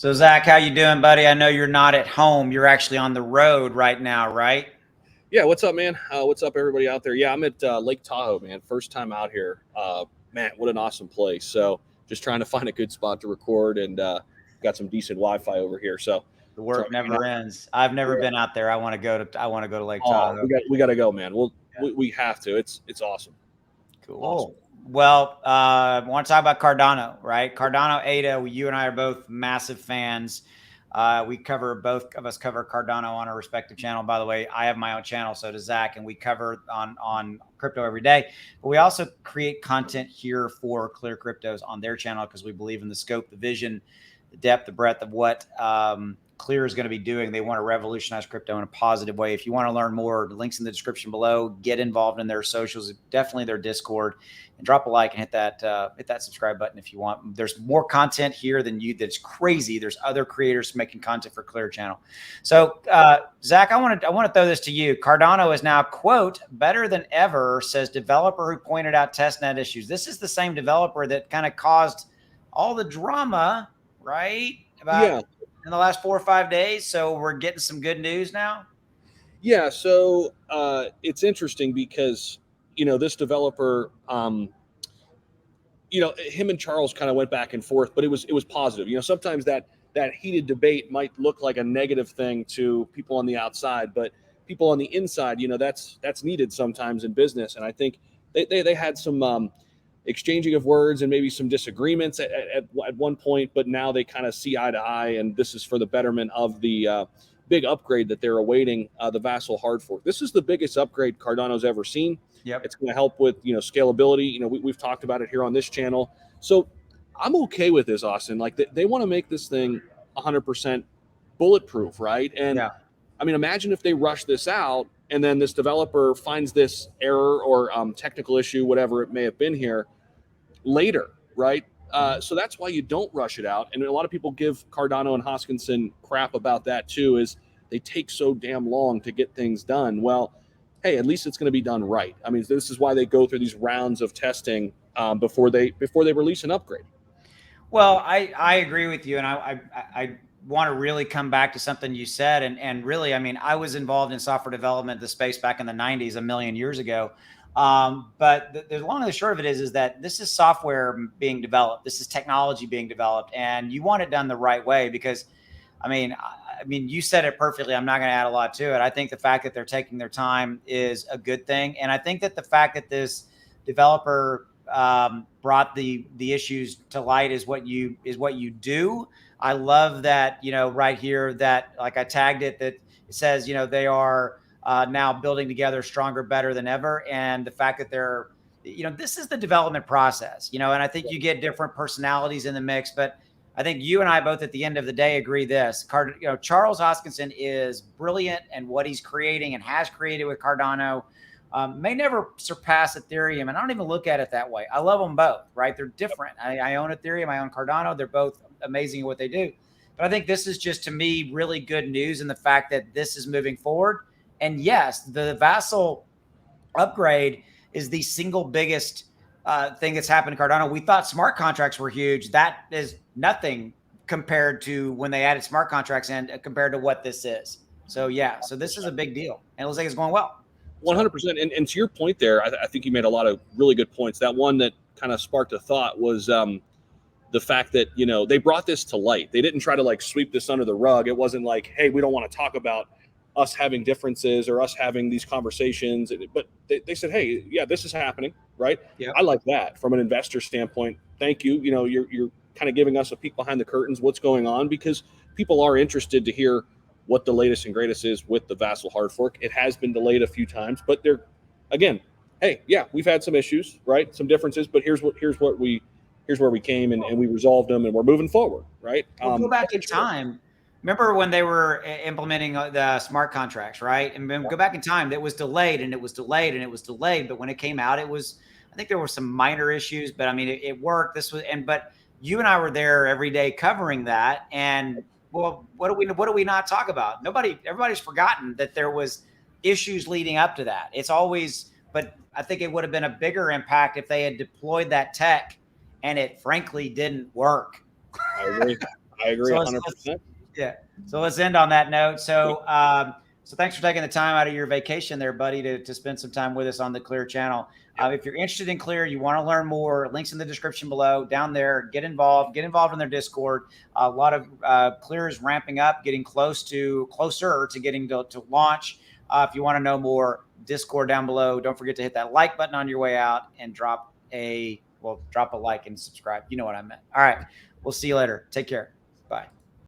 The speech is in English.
So Zach, how you doing, buddy? I know you're not at home. You're actually on the road right now, right? Yeah, what's up, man? What's up, everybody out there? Yeah, I'm at Lake Tahoe, man. First time out here. Man, what an awesome place. So just trying to find a good spot to record and got some decent Wi-Fi over here. So, The so work you know, never ends. I've never yeah. been out there. I want to go to Lake Oh, Tahoe. we got to go, man. Yeah. We have to. It's awesome, awesome. Cool. Well, I want to talk about Cardano, right? Cardano ADA. You and I are both massive fans. We cover both of us cover Cardano on our respective channel. By the way, I have my own channel, so does Zach, and we cover on crypto every day. But we also create content here for ClearCryptos on their channel because we believe in the scope, the vision, the depth, the breadth of what Clear is going to be doing. They want to revolutionize crypto in a positive way. If you want to learn more, links in the description below. Get involved in their socials, definitely their Discord, and drop a like and hit that subscribe button if you want. There's more content here than you. That's crazy. There's other creators making content for Clear Channel. So Zach, I want to throw this to you. Cardano is now, quote, better than ever, says developer who pointed out testnet issues. This is the same developer that kind of caused all the drama, right? About Yeah, in the last 4 or 5 days. So we're getting some good news now. yeah. So it's interesting because this developer. Him and Charles kind of went back and forth, but it was positive. Sometimes that heated debate might look like a negative thing to people on the outside, but people on the inside, that's needed sometimes in business. And I think they had some exchanging of words and maybe some disagreements at one point, but now they kind of see eye to eye, and this is for the betterment of the big upgrade that they're awaiting, the Vasil Hard Fork. This is the biggest upgrade Cardano's ever seen. Yep. It's going to help with scalability. We've talked about it here on this channel. So I'm okay with this, Austin. Like they want to make this thing 100% bulletproof, right? And Yeah. I mean, imagine if they rush this out and then this developer finds this error or technical issue, whatever it may have been here, later, right? So that's why you don't rush it out. And a lot of people give Cardano and Hoskinson crap about that too, is they take so damn long to get things done. Well, hey, at least it's going to be done right. I mean, this is why they go through these rounds of testing before they release an upgrade. Well, I agree with you, and I want to really come back to something you said, and really, I mean, I was involved in software development, the space back in the '90s, a million years ago. But the long and the short of it is that this is software being developed. This is technology being developed, and you want it done the right way because, I mean, you said it perfectly. I'm not going to add a lot to it. I think the fact that they're taking their time is a good thing, and I think that the fact that this developer brought the issues to light is what you do. I love that, right here that, like, I tagged it, that it says, they are now building together stronger, better than ever. And the fact that they're, this is the development process, and I think you get different personalities in the mix, but I think you and I both at the end of the day agree this. Charles Hoskinson is brilliant, and what he's creating and has created with Cardano may never surpass Ethereum. And I don't even look at it that way. I love them both, right? They're different. I own Ethereum, I own Cardano. They're both amazing at what they do. But I think this is just, to me, really good news in the fact that this is moving forward. And yes, the Vassal upgrade is the single biggest thing that's happened to Cardano. We thought smart contracts were huge. That is nothing compared to when they added smart contracts in, compared to what this is. So yeah, so this is a big deal, and it looks like it's going well. 100%. And to your point there, I think you made a lot of really good points. That one that kind of sparked a thought was the fact that, they brought this to light. They didn't try to like sweep this under the rug. It wasn't like, hey, we don't want to talk about us having differences or us having these conversations. But they said, hey, yeah, this is happening, right? Yeah. I like that from an investor standpoint. Thank you. You're kind of giving us a peek behind the curtains, what's going on, because people are interested to hear what the latest and greatest is with the Vasil Hard Fork. It has been delayed a few times, but they're, again, hey, yeah, we've had some issues, right? Some differences, but here's where we came and we resolved them, and we're moving forward, right? Well, go back in time. Remember when they were implementing the smart contracts, right? And then go back in time, that was delayed and it was delayed and it was delayed. But when it came out, I think there were some minor issues, but I mean, it worked. But you and I were there every day covering that. And well, what do we not talk about? Everybody's forgotten that there was issues leading up to that. It's always, but I think it would have been a bigger impact if they had deployed that tech and it frankly didn't work. I I agree So 100%. yeah. So let's end on that note. So, so thanks for taking the time out of your vacation there, buddy, to spend some time with us on the Clear channel. If you're interested in Clear, you want to learn more, links in the description below. Down there, get involved in their Discord. A lot of Clear is ramping up, getting closer to getting to launch. If you want to know more, Discord down below. Don't forget to hit that like button on your way out and drop a like and subscribe. You know what I meant. All right. We'll see you later. Take care.